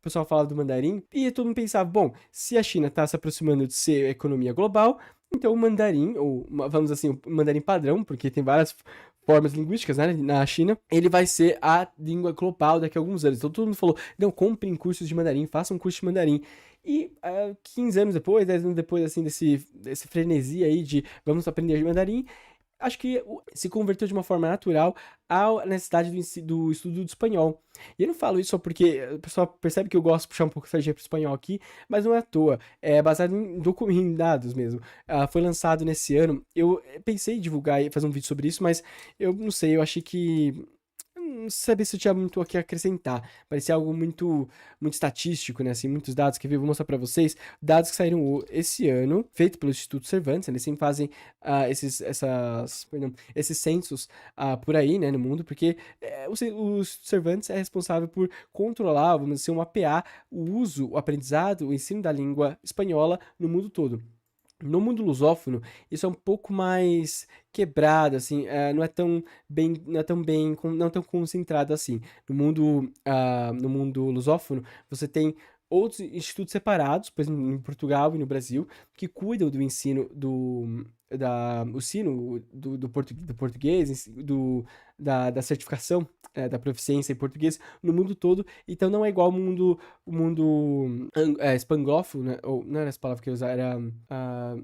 o pessoal falava do mandarim, e todo mundo pensava, bom, se a China está se aproximando de ser economia global, então o mandarim, ou vamos assim, o mandarim padrão, porque tem várias formas linguísticas, né, na China, ele vai ser a língua global daqui a alguns anos. Então todo mundo falou, não, comprem cursos de mandarim, façam um curso de mandarim. E 15 anos depois, 10 anos depois, assim, desse frenesi aí de vamos aprender mandarim, acho que se converteu de uma forma natural à necessidade do estudo do espanhol. E eu não falo isso só porque o pessoal percebe que eu gosto de puxar um pouco a sardinha pro espanhol aqui, mas não é à toa. É baseado em dados mesmo. Foi lançado nesse ano. Eu pensei em divulgar e fazer um vídeo sobre isso, mas eu não sei, eu achei que não sabia se eu tinha muito aqui a acrescentar. Parecia algo muito estatístico, né? Assim, muitos dados que eu vou mostrar para vocês. Dados que saíram esse ano, feito pelo Instituto Cervantes. Eles sempre fazem esses censos por aí, né, no mundo, porque o Cervantes é responsável por controlar, vamos dizer, mapear o uso, o aprendizado, o ensino da língua espanhola no mundo todo. No mundo lusófono, isso é um pouco mais quebrado, assim, não é tão concentrado assim. No mundo lusófono, você tem outros institutos separados, por exemplo, em Portugal e no Brasil, que cuidam do ensino o ensino do português, da certificação, da proficiência em português no mundo todo. Então não é igual o mundo espanglófono, né? Ou não era essa palavra que eu ia usar, era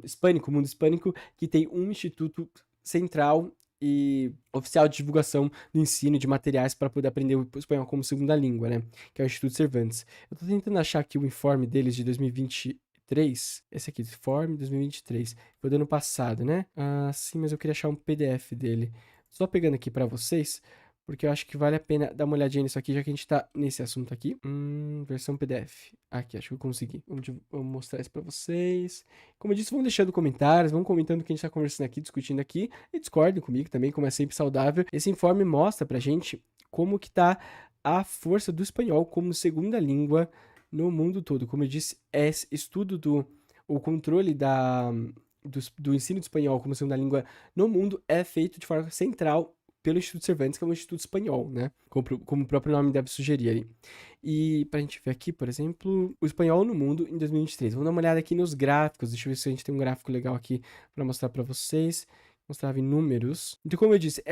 hispânico, o mundo hispânico, que tem um instituto central e oficial de divulgação do ensino de materiais para poder aprender o espanhol como segunda língua, né? Que é o Instituto Cervantes. Eu tô tentando achar aqui o informe deles de 2023. Esse aqui, informe 2023. Foi do ano passado, né? Sim, mas eu queria achar um PDF dele. Só pegando aqui para vocês, porque eu acho que vale a pena dar uma olhadinha nisso aqui, já que a gente tá nesse assunto aqui. Versão PDF. Aqui, acho que eu consegui. Vamos mostrar isso pra vocês. Como eu disse, vão deixando comentários, vão comentando o que a gente tá conversando aqui, discutindo aqui. E discordem comigo também, como é sempre saudável. Esse informe mostra pra gente como que tá a força do espanhol como segunda língua no mundo todo. Como eu disse, esse estudo o controle do ensino de espanhol como segunda língua no mundo é feito de forma central pelo Instituto Cervantes, que é um instituto espanhol, né? Como o próprio nome deve sugerir aí. E pra gente ver aqui, por exemplo, o espanhol no mundo em 2023. Vamos dar uma olhada aqui nos gráficos. Deixa eu ver se a gente tem um gráfico legal aqui pra mostrar pra vocês. Mostrava em números. Então, como eu disse,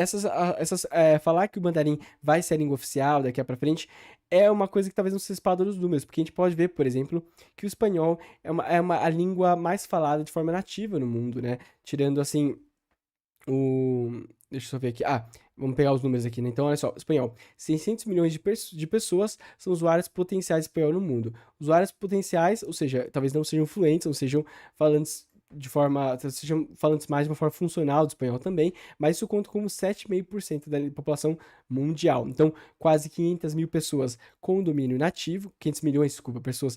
falar que o mandarim vai ser a língua oficial daqui pra frente é uma coisa que talvez não seja espada nos números, porque a gente pode ver, por exemplo, que o espanhol a língua mais falada de forma nativa no mundo, né? Tirando, assim, Deixa eu só ver aqui. Vamos pegar os números aqui, né? Então, olha só, espanhol. 600 milhões de pessoas são usuários potenciais de espanhol no mundo. Usuários potenciais, ou seja, talvez não sejam fluentes, não sejam falantes sejam falantes mais de uma forma funcional do espanhol também, mas isso conta como 7,5% da população mundial. Então, quase 500 mil pessoas com domínio nativo, 500 milhões, desculpa, pessoas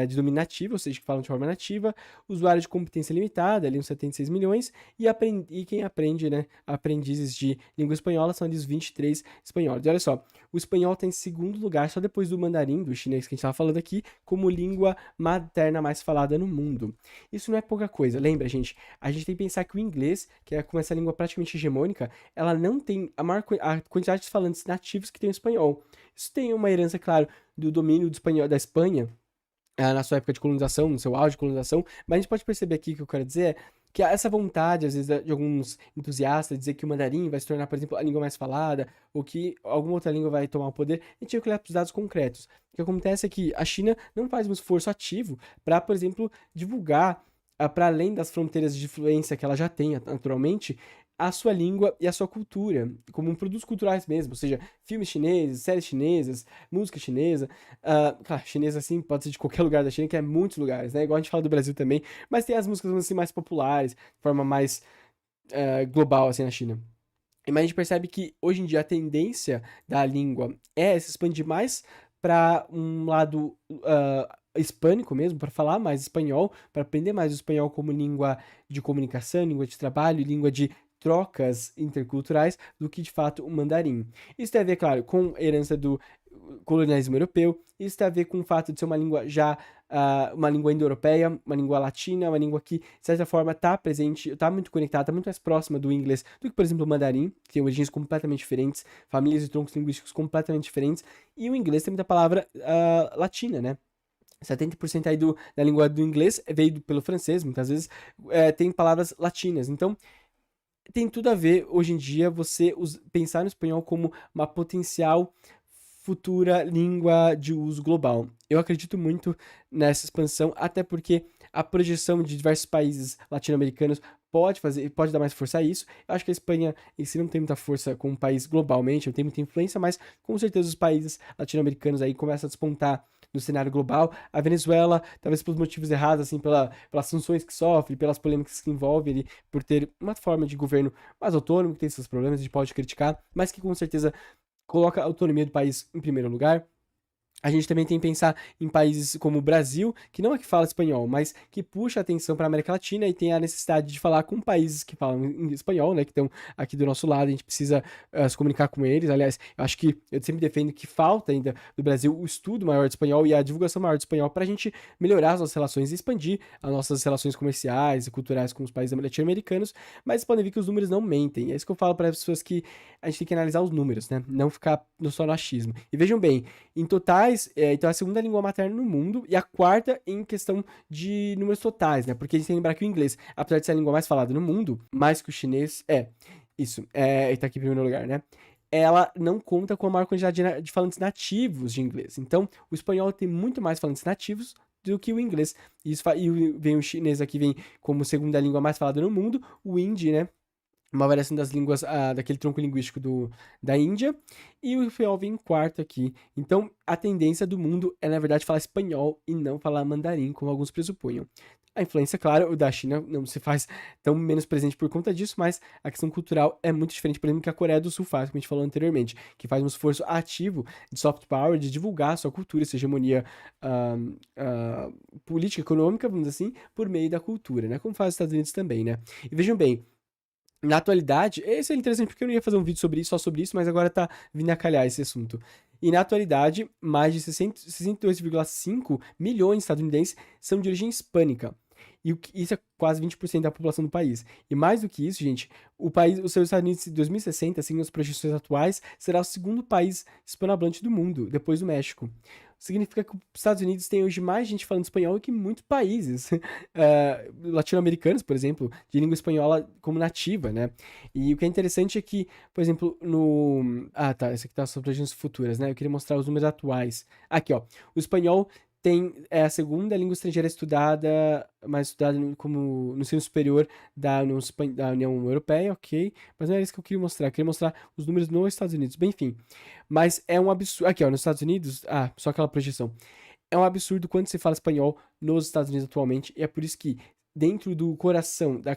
de domínio nativo, ou seja, que falam de forma nativa, usuários de competência limitada, ali uns 76 milhões, e quem aprende, né, aprendizes de língua espanhola são ali os 23 espanhóis. E olha só, o espanhol está em segundo lugar, só depois do mandarim, do chinês que a gente estava falando aqui, como língua materna mais falada no mundo. Isso não é pouca coisa. Lembra, gente? A gente tem que pensar que o inglês, que é como essa língua praticamente hegemônica, ela não tem a quantidade de falantes nativos que tem o espanhol. Isso tem uma herança, claro, do domínio do espanhol da Espanha, na sua época de colonização, no seu auge de colonização, mas a gente pode perceber aqui que eu quero dizer é que há essa vontade, às vezes, de alguns entusiastas de dizer que o mandarim vai se tornar, por exemplo, a língua mais falada, ou que alguma outra língua vai tomar o poder, a gente tem que olhar para os dados concretos. O que acontece é que a China não faz um esforço ativo para, por exemplo, divulgar, para além das fronteiras de influência que ela já tem naturalmente, a sua língua e a sua cultura, como produtos culturais mesmo, ou seja, filmes chineses, séries chinesas, música chinesa. Claro, chinesa assim pode ser de qualquer lugar da China, que é muitos lugares, né? Igual a gente fala do Brasil também, mas tem as músicas assim mais populares, de forma mais global assim na China. Mas a gente percebe que hoje em dia a tendência da língua é se expandir mais para um lado hispânico mesmo, para falar mais espanhol, para aprender mais o espanhol como língua de comunicação, língua de trabalho, língua de trocas interculturais, do que de fato o mandarim. Isso tem a ver, claro, com a herança colonialismo europeu. Isso tem a ver com o fato de ser uma língua já, uma língua indo-europeia, uma língua latina, uma língua que, de certa forma, está presente, está muito conectada, está muito mais próxima do inglês do que, por exemplo, o mandarim, que tem origens completamente diferentes, famílias e troncos linguísticos completamente diferentes, e o inglês tem muita palavra latina, né? 70% aí da língua do inglês veio pelo francês, muitas vezes tem palavras latinas. Então, tem tudo a ver, hoje em dia, você pensar no espanhol como uma potencial futura língua de uso global. Eu acredito muito nessa expansão, até porque a projeção de diversos países latino-americanos pode dar mais força a isso. Eu acho que a Espanha em si não tem muita força como um país globalmente, não tem muita influência, mas com certeza os países latino-americanos aí começam a despontar no cenário global. A Venezuela, talvez pelos motivos errados, assim, pelas sanções que sofre, pelas polêmicas que envolve ele, por ter uma forma de governo mais autônomo, que tem seus problemas, a gente pode criticar, mas que com certeza coloca a autonomia do país em primeiro lugar. A gente também tem que pensar em países como o Brasil, que não é que fala espanhol, mas que puxa a atenção para a América Latina e tem a necessidade de falar com países que falam em espanhol, né, que estão aqui do nosso lado, a gente precisa se comunicar com eles. Aliás, eu acho que eu sempre defendo que falta ainda do Brasil o estudo maior de espanhol e a divulgação maior de espanhol para a gente melhorar as nossas relações e expandir as nossas relações comerciais e culturais com os países latino-americanos, mas podem ver que os números não mentem. É isso que eu falo para as pessoas, que a gente tem que analisar os números, né, não ficar só no achismo. E vejam bem, em totais, então é a segunda língua materna no mundo e a quarta em questão de números totais, né? Porque a gente tem que lembrar que o inglês, apesar de ser a língua mais falada no mundo, mais que o chinês, tá aqui em primeiro lugar, né? Ela não conta com a maior quantidade de falantes nativos de inglês. Então, o espanhol tem muito mais falantes nativos do que o inglês. Vem o chinês aqui, vem como segunda língua mais falada no mundo, o hindi, né? Uma variação das línguas daquele tronco linguístico da Índia, e o espanhol vem em quarto aqui. Então, a tendência do mundo é, na verdade, falar espanhol e não falar mandarim, como alguns pressupunham. A influência, claro, da China não se faz tão menos presente por conta disso, mas a questão cultural é muito diferente, por exemplo, que a Coreia do Sul faz, como a gente falou anteriormente, que faz um esforço ativo de soft power, de divulgar a sua cultura, sua hegemonia política, econômica, vamos dizer assim, por meio da cultura, né? Como faz os Estados Unidos também, né? E vejam bem, na atualidade, esse é interessante porque eu não ia fazer um vídeo sobre isso, só sobre isso, mas agora tá vindo a calhar esse assunto. E na atualidade, mais de 62,5 milhões de estadunidenses são de origem hispânica. Isso é quase 20% da população do país. E mais do que isso, gente, os Estados Unidos em 2060, segundo as projeções atuais, será o segundo país hispanohablante do mundo, depois do México. Significa que os Estados Unidos tem hoje mais gente falando espanhol do que muitos países latino-americanos, por exemplo, de língua espanhola como nativa, né? E o que é interessante é que, por exemplo, no... Ah, tá, esse aqui tá sobre projeções futuras, né? Eu queria mostrar os números atuais. Aqui, ó. O espanhol é a segunda língua estrangeira estudada, mais estudada como no ensino superior da União Europeia, ok? Mas não era isso que eu queria mostrar. Eu queria mostrar os números nos Estados Unidos. Bem, enfim. Mas é um absurdo. Aqui, ó, nos Estados Unidos. Ah, só aquela projeção. É um absurdo quando se fala espanhol nos Estados Unidos atualmente, e é por isso que, dentro do coração da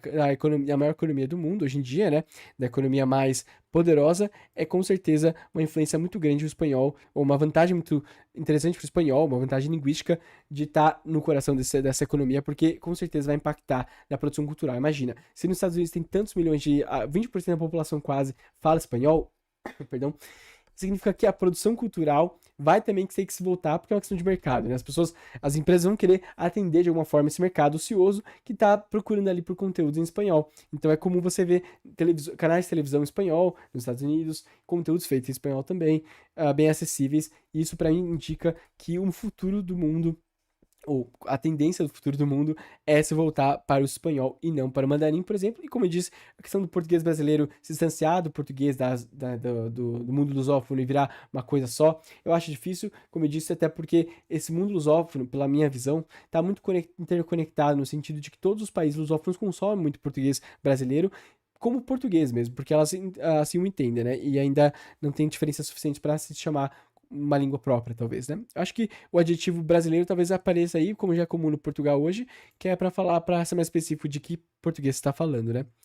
maior economia do mundo, hoje em dia, né, da economia mais poderosa, é com certeza uma influência muito grande o espanhol, ou uma vantagem muito interessante para o espanhol, uma vantagem linguística de estar no coração dessa economia, porque com certeza vai impactar na produção cultural. Imagina, se nos Estados Unidos tem tantos milhões 20% da população quase fala espanhol, perdão, significa que a produção cultural vai também ter que se voltar, porque é uma questão de mercado, né? As empresas vão querer atender de alguma forma esse mercado ocioso que está procurando ali por conteúdos em espanhol. Então é comum você ver canais de televisão em espanhol nos Estados Unidos, conteúdos feitos em espanhol também, bem acessíveis. E isso para mim indica que o futuro do mundo, ou a tendência do futuro do mundo, é se voltar para o espanhol e não para o mandarim, por exemplo. E como eu disse, a questão do português brasileiro se distanciar do português do mundo lusófono e virar uma coisa só, eu acho difícil, como eu disse, até porque esse mundo lusófono, pela minha visão, está muito interconectado no sentido de que todos os países lusófonos consomem muito português brasileiro, como português mesmo, porque elas assim o entendem, né? E ainda não tem diferença suficiente para se chamar uma língua própria, talvez, né? Eu acho que o adjetivo brasileiro talvez apareça aí, como já é comum no Portugal hoje, que é para falar, para ser mais específico de que português você está falando, né?